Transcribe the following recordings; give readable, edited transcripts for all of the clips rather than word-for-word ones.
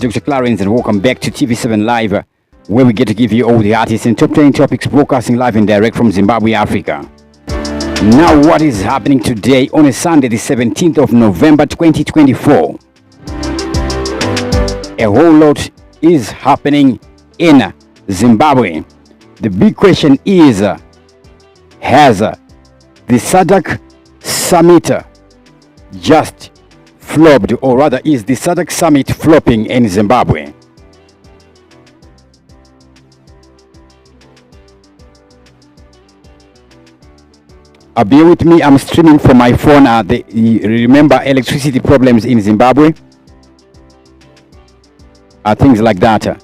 Dr. Clarence, and welcome back to TV7 Live, where we get to give you all the artists and top 10 topics, broadcasting live and direct from Zimbabwe, Africa. Now, what is happening today on a Sunday, the 17th of November 2024? A whole lot is happening in Zimbabwe. The big question is, has the SADC summit just flopped, or rather is the SADC summit flopping in Zimbabwe? Bear with me, I'm streaming from my phone. Remember electricity problems in Zimbabwe? Things like that.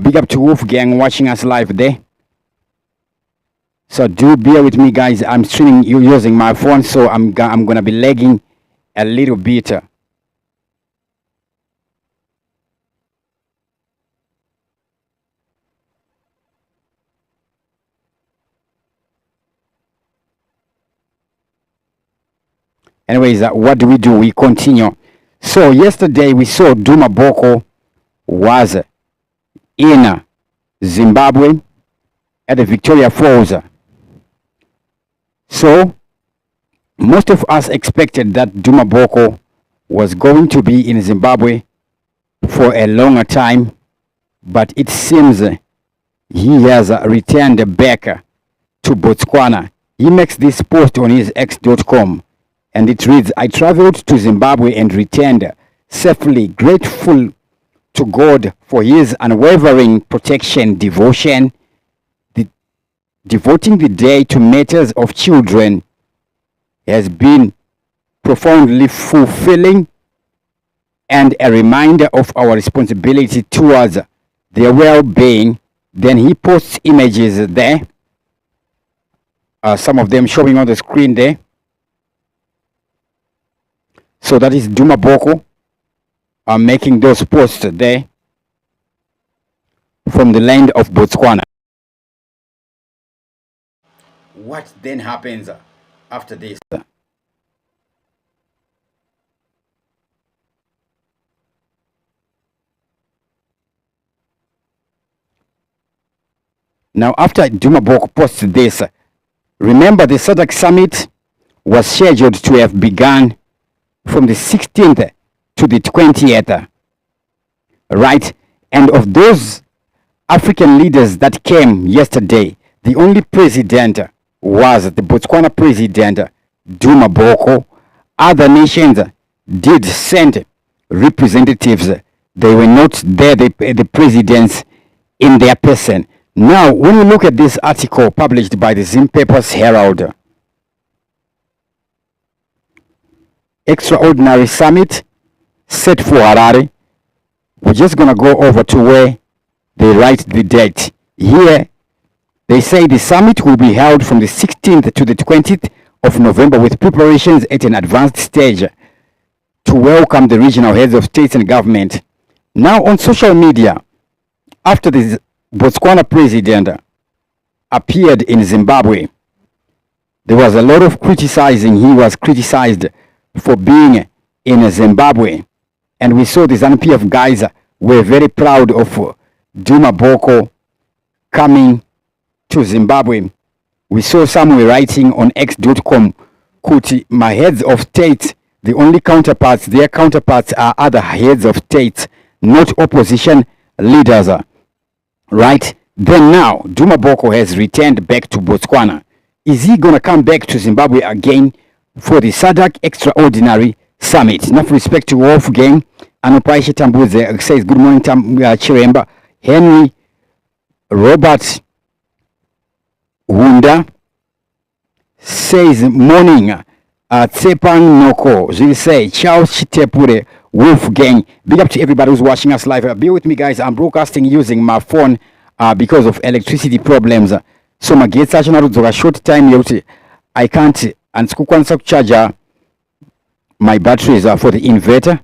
Big up to Wolfgang watching us live there. So do bear with me, guys. I'm streaming using my phone, so I'm gonna be lagging a little bit. Anyways, what do? We continue. So yesterday we saw Duma Boko was in Zimbabwe at the Victoria Falls. So most of us expected that Duma Boko was going to be in Zimbabwe for a longer time, but it seems he has returned back to Botswana. He makes this post on his x.com, and it reads, "I traveled to Zimbabwe and returned safely, grateful to God for his unwavering protection, devotion, devoting the day to matters of children has been profoundly fulfilling and a reminder of our responsibility towards their well-being." Then he posts images there, some of them showing on the screen there. So that is Duma Boko making those posts there from the land of Botswana. What then happens after this? Now, after Duma Boko posts this, remember the SADC summit was scheduled to have begun from the 16th to the 20th, right? And of those African leaders that came yesterday, the only president was the Botswana president, Duma Boko. Other nations did send representatives. They were not there, the presidents in their person. Now, when you look at this article published by the ZANU PF Herald, extraordinary summit set for Harare. We're just going to go over to where they write the date. Here, they say the summit will be held from the 16th to the 20th of November with preparations at an advanced stage to welcome the regional heads of states and government. Now, on social media, after the Botswana president appeared in Zimbabwe, there was a lot of criticizing. He was criticized for being in Zimbabwe. And we saw the ZANU PF guys were very proud of Duma Boko coming to Zimbabwe. We saw some were writing on x.com, Kuti, my heads of state, the only counterparts, their counterparts are other heads of state, not opposition leaders. Right? Then now, Duma Boko has returned back to Botswana. Is he going to come back to Zimbabwe again for the SADC Extraordinary Summit? Enough respect to Wolfgang. Anopaisha Tambuze says, good morning, Chiremba. Henry Robert Wunda says, morning. Tsepang Noko, Zil say, Charles Chitepure, Wolfgang. Big up to everybody who's watching us live. Bear with me, guys. I'm broadcasting using my phone because of electricity problems. So my gates are a short time. I can't and charge my batteries for the inverter.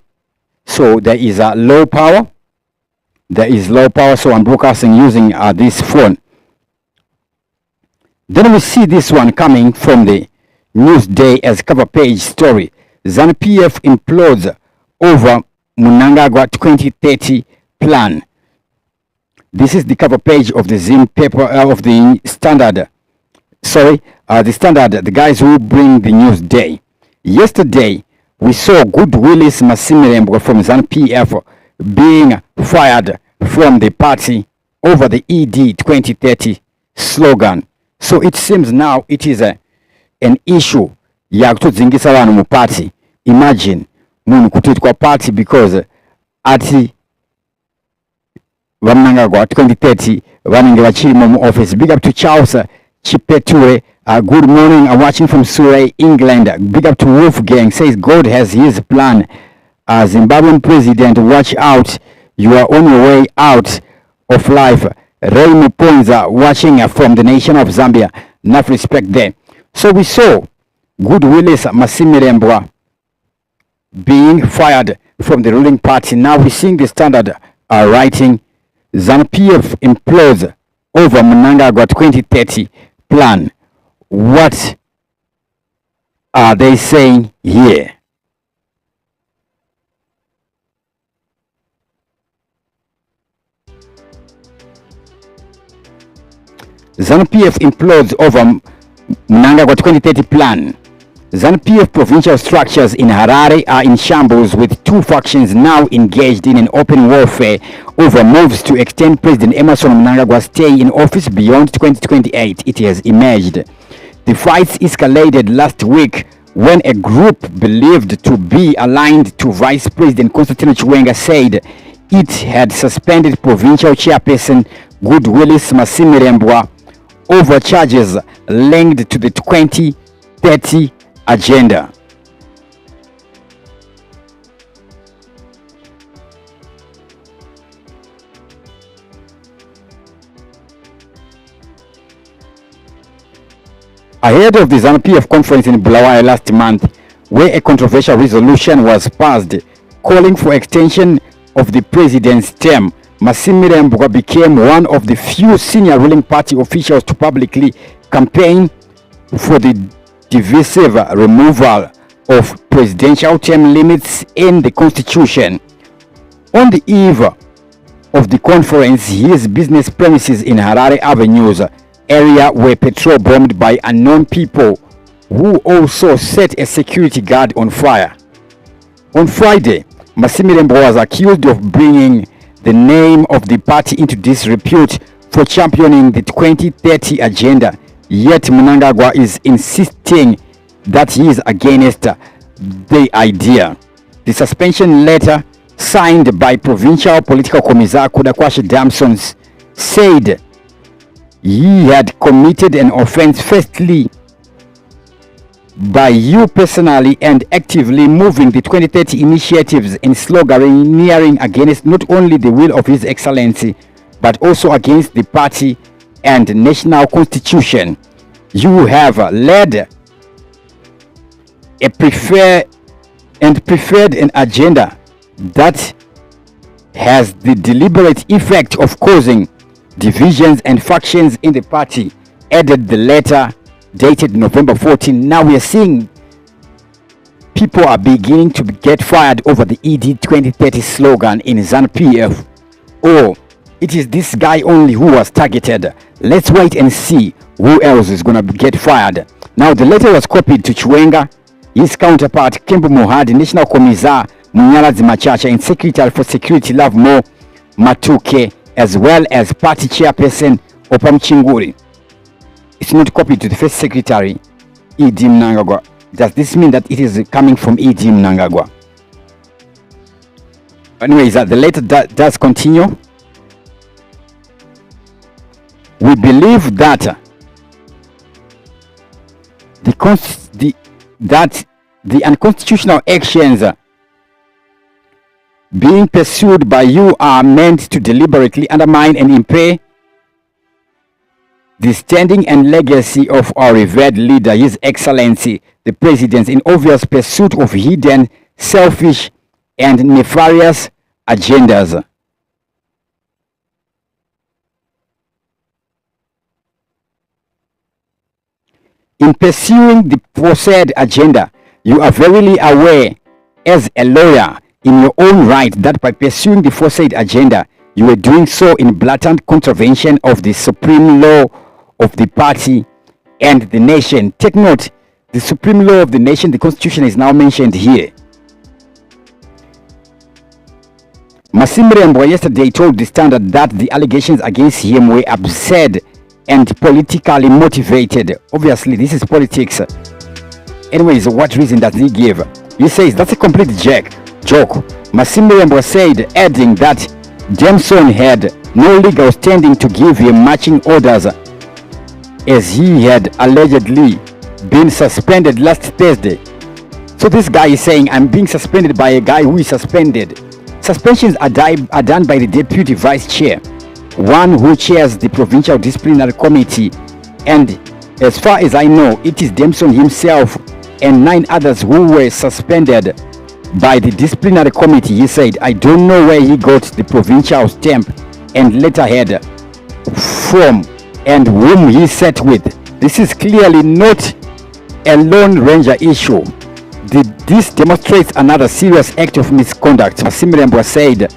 So there is a low power. There is low power, so I'm broadcasting using this phone. Then we see this one coming from the Newsday as cover page story. ZANU PF implodes over Mnangagwa 2030 plan. This is the cover page of the Zim paper of the Standard. The Standard, the guys who bring the Newsday. Yesterday, we saw Good Willis Masimirembwe from ZANU PF being fired from the party over the ED 2030 slogan. So it seems now it is an issue ya kutozingisa abantu mu party. Imagine munu kutitwa party because ati Mnangagwa 2030 vanenge vachiri mu office. Big up to Charles Chipeture. Good morning. I'm watching from Surrey, England. Big up to Wolfgang. Says God has his plan. Zimbabwean president, watch out. You are on your way out of life. Ray Muponza watching from the nation of Zambia. Enough respect there. So we saw Good Willis Masimirembwe being fired from the ruling party. Now we're seeing the Standard writing ZANU PF implodes over Mnangagwa 2030 plan. What are they saying here? ZANU PF implodes over Mnangagwa 2030 plan. ZANU PF provincial structures in Harare are in shambles, with two factions now engaged in an open warfare over moves to extend President Emmerson Mnangagwa's stay in office beyond 2028, it has emerged. The fights escalated last week when a group believed to be aligned to Vice President Constantino Chiwenga said it had suspended provincial chairperson Good Willis Masimirembwe over charges linked to the 2030 agenda. Ahead of the ZANU PF conference in Bulawayo last month, where a controversial resolution was passed calling for extension of the president's term, Masimirembwe became one of the few senior ruling party officials to publicly campaign for the divisive removal of presidential term limits in the constitution. On the eve of the conference, his business premises in Harare Avenues area were patrol bombed by unknown people who also set a security guard on fire. On Friday, Masimirembwe was accused of bringing the name of the party into disrepute for championing the 2030 agenda, yet Mnangagwa is insisting that he is against the idea. The suspension letter, signed by Provincial Political Commissar Kudakwashe Damsons, said he had committed an offense firstly by you personally and actively moving the 2030 initiatives and sloganeering against not only the will of His Excellency but also against the party and national constitution. You have led a preferred an agenda that has the deliberate effect of causing divisions and factions in the party, added the letter dated November 14. Now we are seeing people are beginning to get fired over the ED 2030 slogan in ZANU PF. Oh, it is this guy only who was targeted. Let's wait and see who else is going to get fired. Now the letter was copied to Chiwenga, his counterpart Kembu Mohadi, National Commissar Munyalazi Machacha, and Secretary for Security Love Mo Matuke, as well as party chairperson Opam Chinguri. It's not copied to the first secretary, E.D. Mnangagwa. Does this mean that it is coming from E.D. Mnangagwa? Anyways, the letter does continue. We believe that the unconstitutional actions being pursued by you are meant to deliberately undermine and impair the standing and legacy of our revered leader, His Excellency, the President, in obvious pursuit of hidden, selfish, and nefarious agendas. In pursuing the foresaid agenda, you are verily aware as a lawyer in your own right that by pursuing the foresaid agenda, you were doing so in blatant contravention of the supreme law of the party and the nation. Take note, the supreme law of the nation, the constitution, is now mentioned here. Masimrembwa yesterday told the Standard that the allegations against him were absurd and politically motivated. Obviously, this is politics. Anyways, what reason does he give? He says that's a complete joke. Masimrembwa said, adding that Jameson had no legal standing to give him marching orders, as he had allegedly been suspended last Thursday. So this guy is saying, I'm being suspended by a guy who is suspended. Suspensions are done by the deputy vice chair, one who chairs the provincial disciplinary committee, and as far as I know, it is Jameson himself and 9 others who were suspended by the disciplinary committee. He said, I don't know where he got the provincial stamp and letterhead from and whom he sat with. This is clearly not a Lone Ranger issue. This demonstrates another serious act of misconduct. Masimrembwa said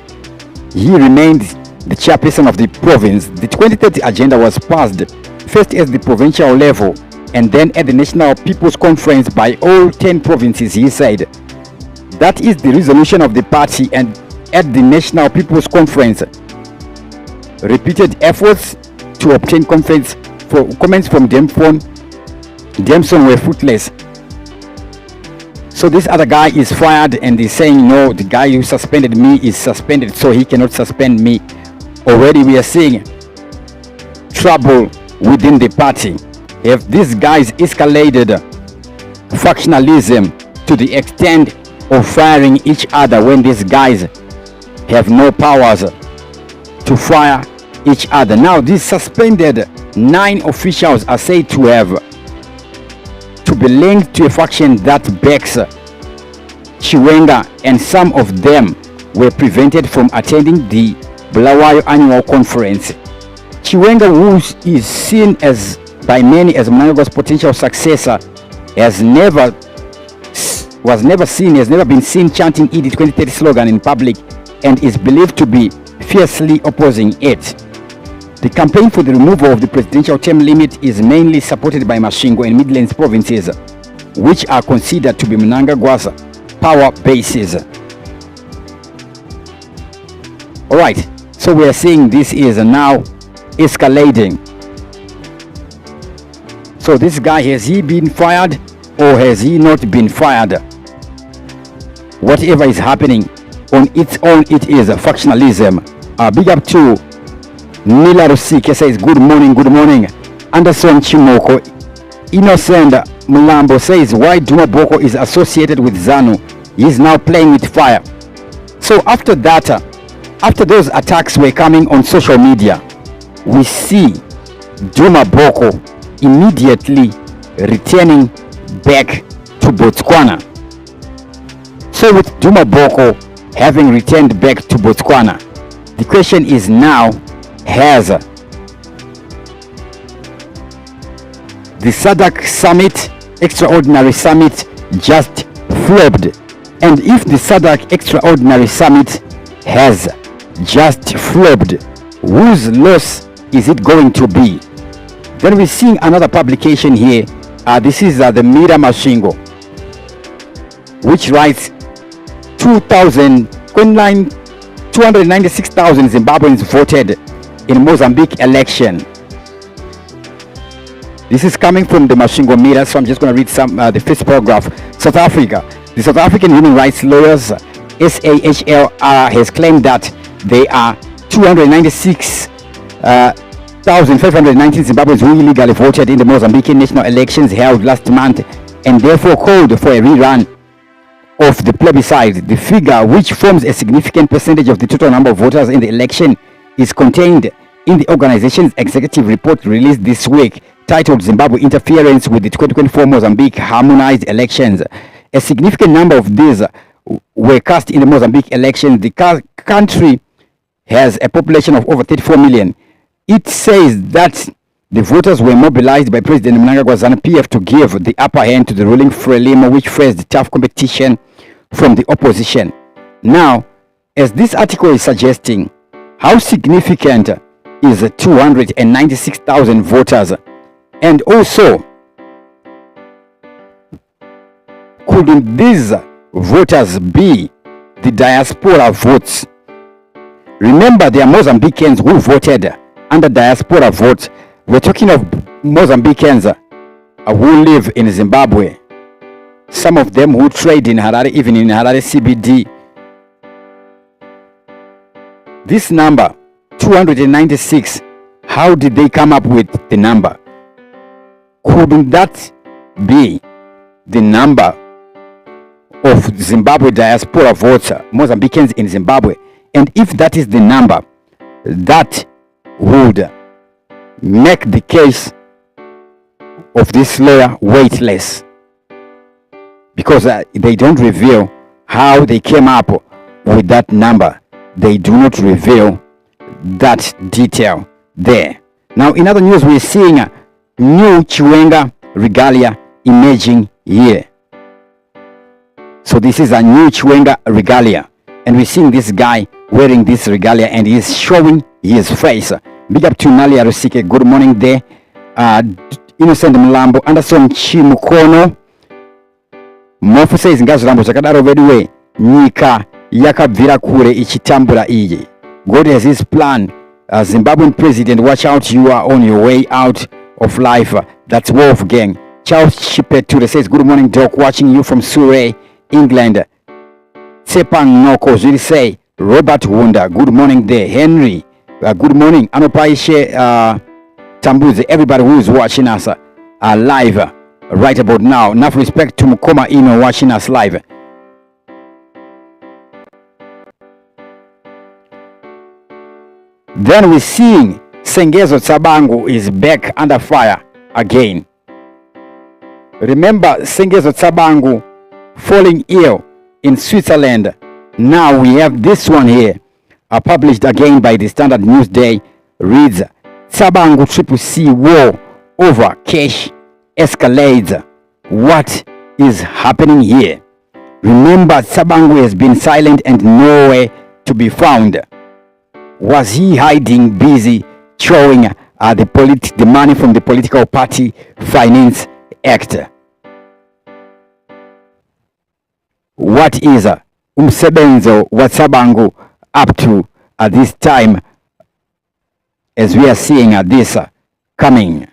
he remained the chairperson of the province. The 2030 agenda was passed first at the provincial level and then at the National People's Conference by all 10 provinces. He said that is the resolution of the party, and at the National People's Conference, repeated efforts to obtain comments from Jameson were fruitless. So this other guy is fired and he's saying, no, the guy who suspended me is suspended, so he cannot suspend me. Already we are seeing trouble within the party. If these guys escalated factionalism to the extent of firing each other when these guys have no powers to fire each other. Now these suspended 9 officials are said to be linked to a faction that backs Chiwenga, and some of them were prevented from attending the Bulawayo annual conference. Chiwenga, who is seen as by many as Mnangagwas' potential successor, has never been seen chanting ED 2030 slogan in public and is believed to be fiercely opposing it. The campaign for the removal of the presidential term limit is mainly supported by Mashingo and Midlands provinces, which are considered to be Mnangagwas' power bases. Alright, so we are seeing this is now escalating. So this guy, has he been fired or has he not been fired? Whatever is happening, on its own it is factionalism. Big up to Nila Rusike says, good morning. Anderson Chimoko. Innocent Mulambo says, why Duma Boko is associated with ZANU? He is now playing with fire. So after that, after those attacks were coming on social media, we see Duma Boko immediately returning back to Botswana. So with Duma Boko having returned back to Botswana, the question is now, has the SADC summit, extraordinary summit, just flopped? And if the SADC extraordinary summit has just flopped, whose loss is it going to be? Then we're seeing another publication here. This is the Mira Mashingo, which writes 296,000 Zimbabweans voted in Mozambique election. This is coming from the Mashingo Mira, so I'm just going to read the first paragraph. South Africa. The South African Human Rights Lawyers SAHLR has claimed that there are 296,519 Zimbabweans who illegally voted in the Mozambican national elections held last month, and therefore called for a rerun of the plebiscite. The figure, which forms a significant percentage of the total number of voters in the election, is contained in the organization's executive report released this week, titled Zimbabwe Interference with the 2024 Mozambique Harmonized Elections. A significant number of these were cast in the Mozambique elections. The country has a population of over 34 million. It says that The voters were mobilized by President Mnangagwas ZANU PF to give the upper hand to the ruling Frelimo, which faced tough competition from the opposition. Now, as this article is suggesting, how significant is 296,000 voters? And also, couldn't these voters be the diaspora votes? Remember, there are Mozambicans who voted under diaspora votes. We're talking of Mozambicans who live in Zimbabwe. Some of them who trade in Harare, even in Harare CBD. This number, 296, how did they come up with the number? Couldn't that be the number of Zimbabwe diaspora votes, Mozambicans in Zimbabwe? And if that is the number, that would make the case of this lawyer weightless, because they don't reveal how they came up with that number. They do not reveal that detail there. Now, in other news, we're seeing a new Chiwenga regalia emerging here. So this is a new Chiwenga regalia, and we're seeing this guy wearing this regalia, and he's showing his face. Big up to Nali Arusike, good morning there. Innocent Mlambo, Anderson Chimukono, Mofu says Ngazulambo Chakadaro Vedwe, Nika Yakabvira Kure Ichitambura Ije. God has his plan. Zimbabwean president, watch out, you are on your way out of life. That's Wolfgang. Charles Chipeture says, good morning, Doc, watching you from Surrey, England. Sepang Noko Zuri say, Robert Wunda, good morning there. Henry, good morning. Anopaishe Tambuze, everybody who is watching us live right about now. Enough respect to Mukoma Ino watching us live. Then we're seeing Sengezo Tshabangu is back under fire again. Remember Sengezo Tshabangu falling ill in Switzerland. Now we have this one here, published again by the Standard Newsday, reads, Tshabangu Triple C war over cash escalates. What is happening here? Remember, Tshabangu has been silent and nowhere to be found. Was he hiding, busy showing the money from the Political Party Finance Act? What is umsebenzo wa Tshabangu up to at this time, as we are seeing this coming?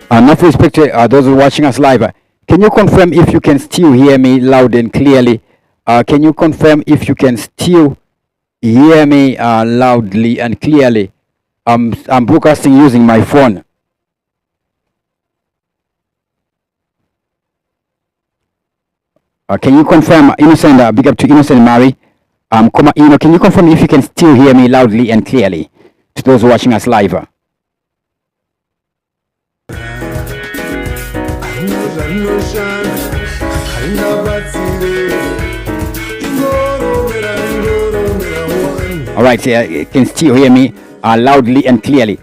Enough respect to those who are watching us live. Can you confirm if you can still hear me loud and clearly? Can you confirm if you can still hear me loudly and clearly? I'm broadcasting using my phone. Can you confirm, Innocent? Big up to Innocent Mary. Can you confirm if you can still hear me loudly and clearly to those watching us live? All right, you can still hear me loudly and clearly.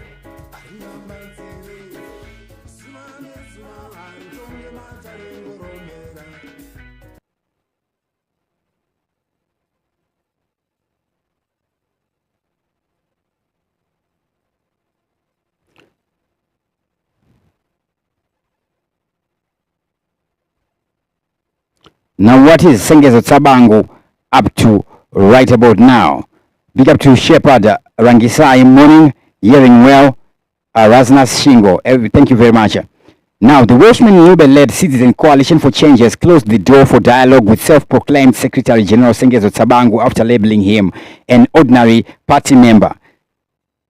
Now, what is Sengezo Tshabangu up to right about now? Big up to Shepherd Rangisai, morning, hearing well, Raznas Shingo. Thank you very much. Now, the Welshman Nube-led Citizen Coalition for Change has closed the door for dialogue with self-proclaimed Secretary General Sengezo Tshabangu after labeling him an ordinary party member.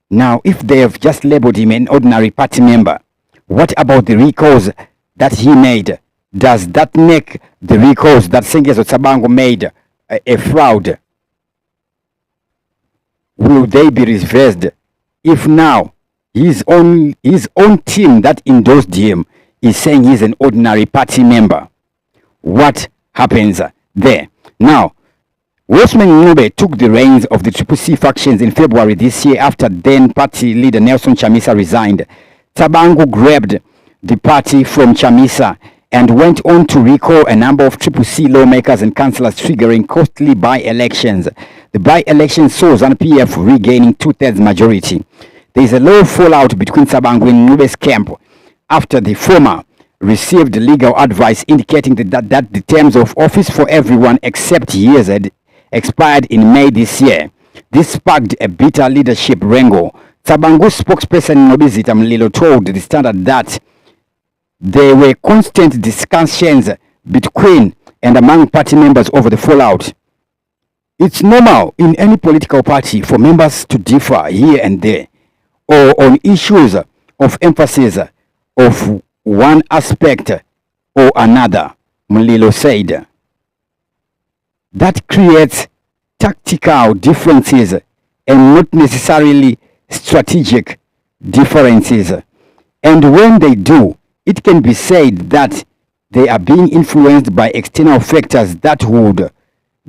Now, if they have just labeled him an ordinary party member, what about the recalls that he made, does that make the recourse that Sengezo Tshabangu made a fraud? Will they be reversed if now his own team that endorsed him is saying he's an ordinary party member? What happens there? Now, Wolfman Ngube took the reins of the CCC factions in February this year after then party leader Nelson Chamisa resigned. Tshabangu grabbed the party from Chamisa and went on to recall a number of CCC lawmakers and councillors, triggering costly by-elections. The by-election saw ZANU PF regaining 2/3 majority. There is a low fallout between Tshabangu and Ngube's camp after the former received legal advice indicating that the terms of office for everyone except his had expired in May this year. This sparked a bitter leadership wrangle. Tshabangu's spokesperson Nobizita Mlilo told the Standard that there were constant discussions between and among party members over the fallout. It's normal in any political party for members to differ here and there, or on issues of emphasis of one aspect or another, Mlilo said. That creates tactical differences and not necessarily strategic differences. And when they do, it can be said that they are being influenced by external factors that would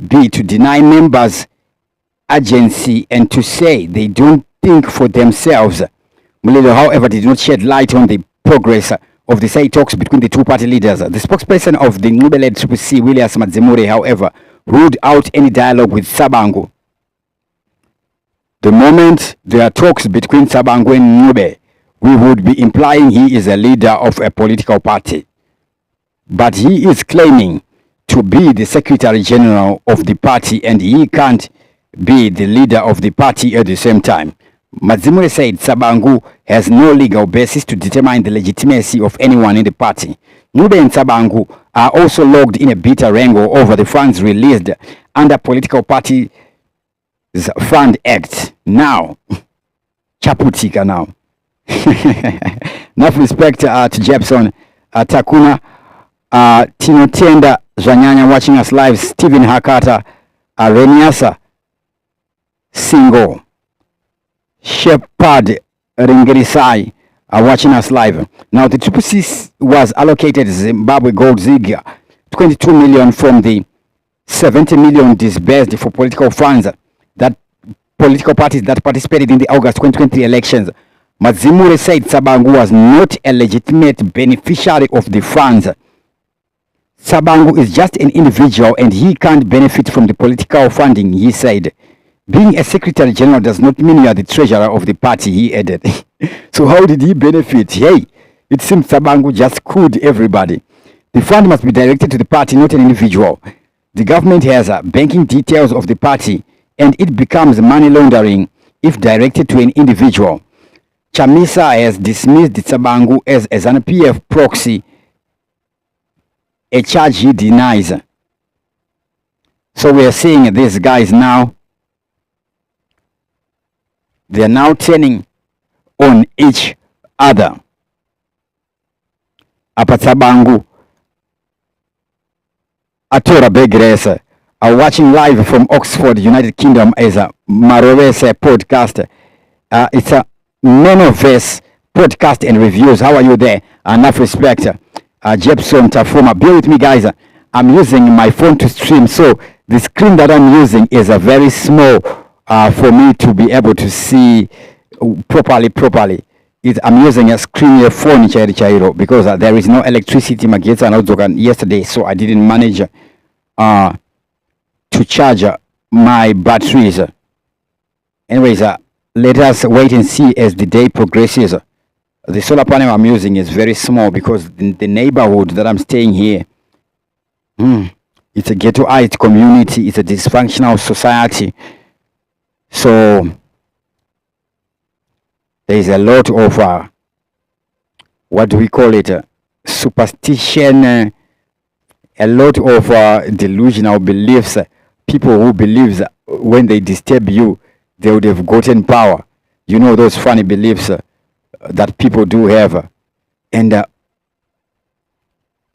be to deny members agency and to say they don't think for themselves. Mulilo, however, did not shed light on the progress of the side talks between the two party leaders. The spokesperson of the Ngube-led CCC, Williams Madzimure, however, ruled out any dialogue with Tshabangu. The moment there are talks between Tshabangu and Ngube, we would be implying he is a leader of a political party. But he is claiming to be the Secretary General of the party and he can't be the leader of the party at the same time. Madzimure said Tshabangu has no legal basis to determine the legitimacy of anyone in the party. Ngube and Tshabangu are also logged in a bitter wrangle over the funds released under Political Parties Fund Act. Now, chaputika now. Enough respect to Jepson, Takuna, Tinotenda Zanyanya watching us live, Stephen Hakata, Reniasa, Singo, Shepard Ringerisai are watching us live. Now the CCC was allocated Zimbabwe Gold Zig 22 million from the 70 million disbursed for political funds that political parties that participated in the August 2023 elections. Madzimure said Tshabangu was not a legitimate beneficiary of the funds. Tshabangu is just an individual and he can't benefit from the political funding, he said. Being a Secretary General does not mean you are the treasurer of the party, he added. So how did he benefit? Hey, it seems Tshabangu just screwed everybody. The fund must be directed to the party, not an individual. The government has banking details of the party and it becomes money laundering if directed to an individual. Chamisa has dismissed Tshabangu as a ZANU PF proxy, a charge he denies. So we are seeing these guys now. They are now turning on each other. Apa Tshabangu Atora Begresa are watching live from Oxford, United Kingdom as a Marowese podcast. It's a Nenoverse podcast and reviews. How are you there? Enough respect. Jepson Tafuma. Bear with me, guys. I'm using my phone to stream, so the screen that I'm using is a very small for me to be able to see properly. I'm using a screen phone because there is no electricity yesterday, so I didn't manage to charge my batteries. Anyways, let us wait and see as the day progresses. The solar panel I'm using is very small because the neighborhood that I'm staying here, it's a ghettoite community, it's a dysfunctional society. So there is a lot of what do we call it, superstition, a lot of delusional beliefs. People who believe that when they disturb you, they would have gotten power. You know, those funny beliefs that people do have. And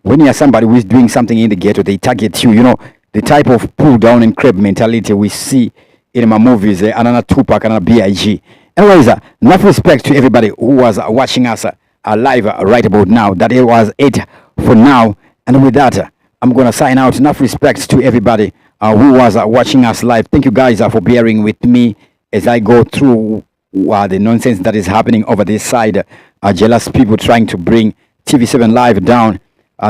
when you are somebody who is doing something in the ghetto, they target you. You know, the type of pull down and crab mentality we see in my movies, another Tupac, another B.I.G. Anyways, enough respect to everybody who was watching us live right about now. That it was it for now. And with that, I'm going to sign out. Enough respect to everybody who was watching us live. Thank you guys for bearing with me as I go through the nonsense that is happening over this side. Jealous people trying to bring TV7 Live down.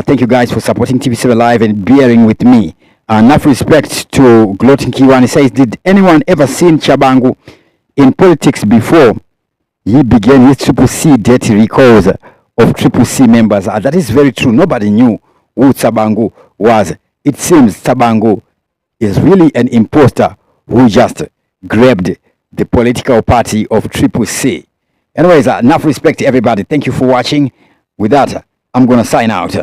Thank you guys for supporting TV7 Live and bearing with me. Enough respect to Glotin Kiwani. Says, did anyone ever seen Tshabangu in politics before he began his Triple C dirty recalls of Triple C members? That is very true. Nobody knew who Tshabangu was. It seems Tshabangu is really an imposter who just grabbed the political party of Triple C. Anyways, enough respect to everybody. Thank you for watching. With that, I'm going to sign out.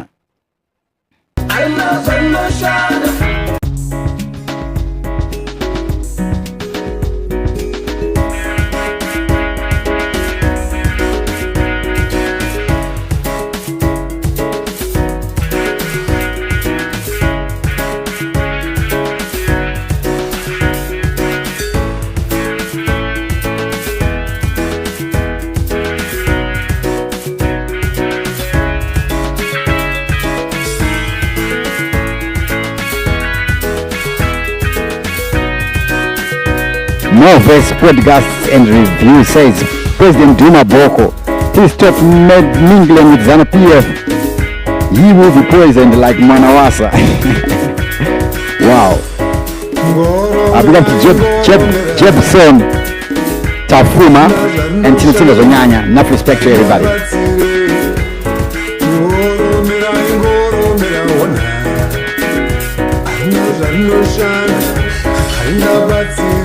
More Voice podcasts and review says, President Duma Boko, please stop mingling with ZANU PF. He will be poisoned like Manawasa. Wow. I belong to Jebson, Tafuma, and Tinatila Zonyanya. Enough respect to everybody. Implosion.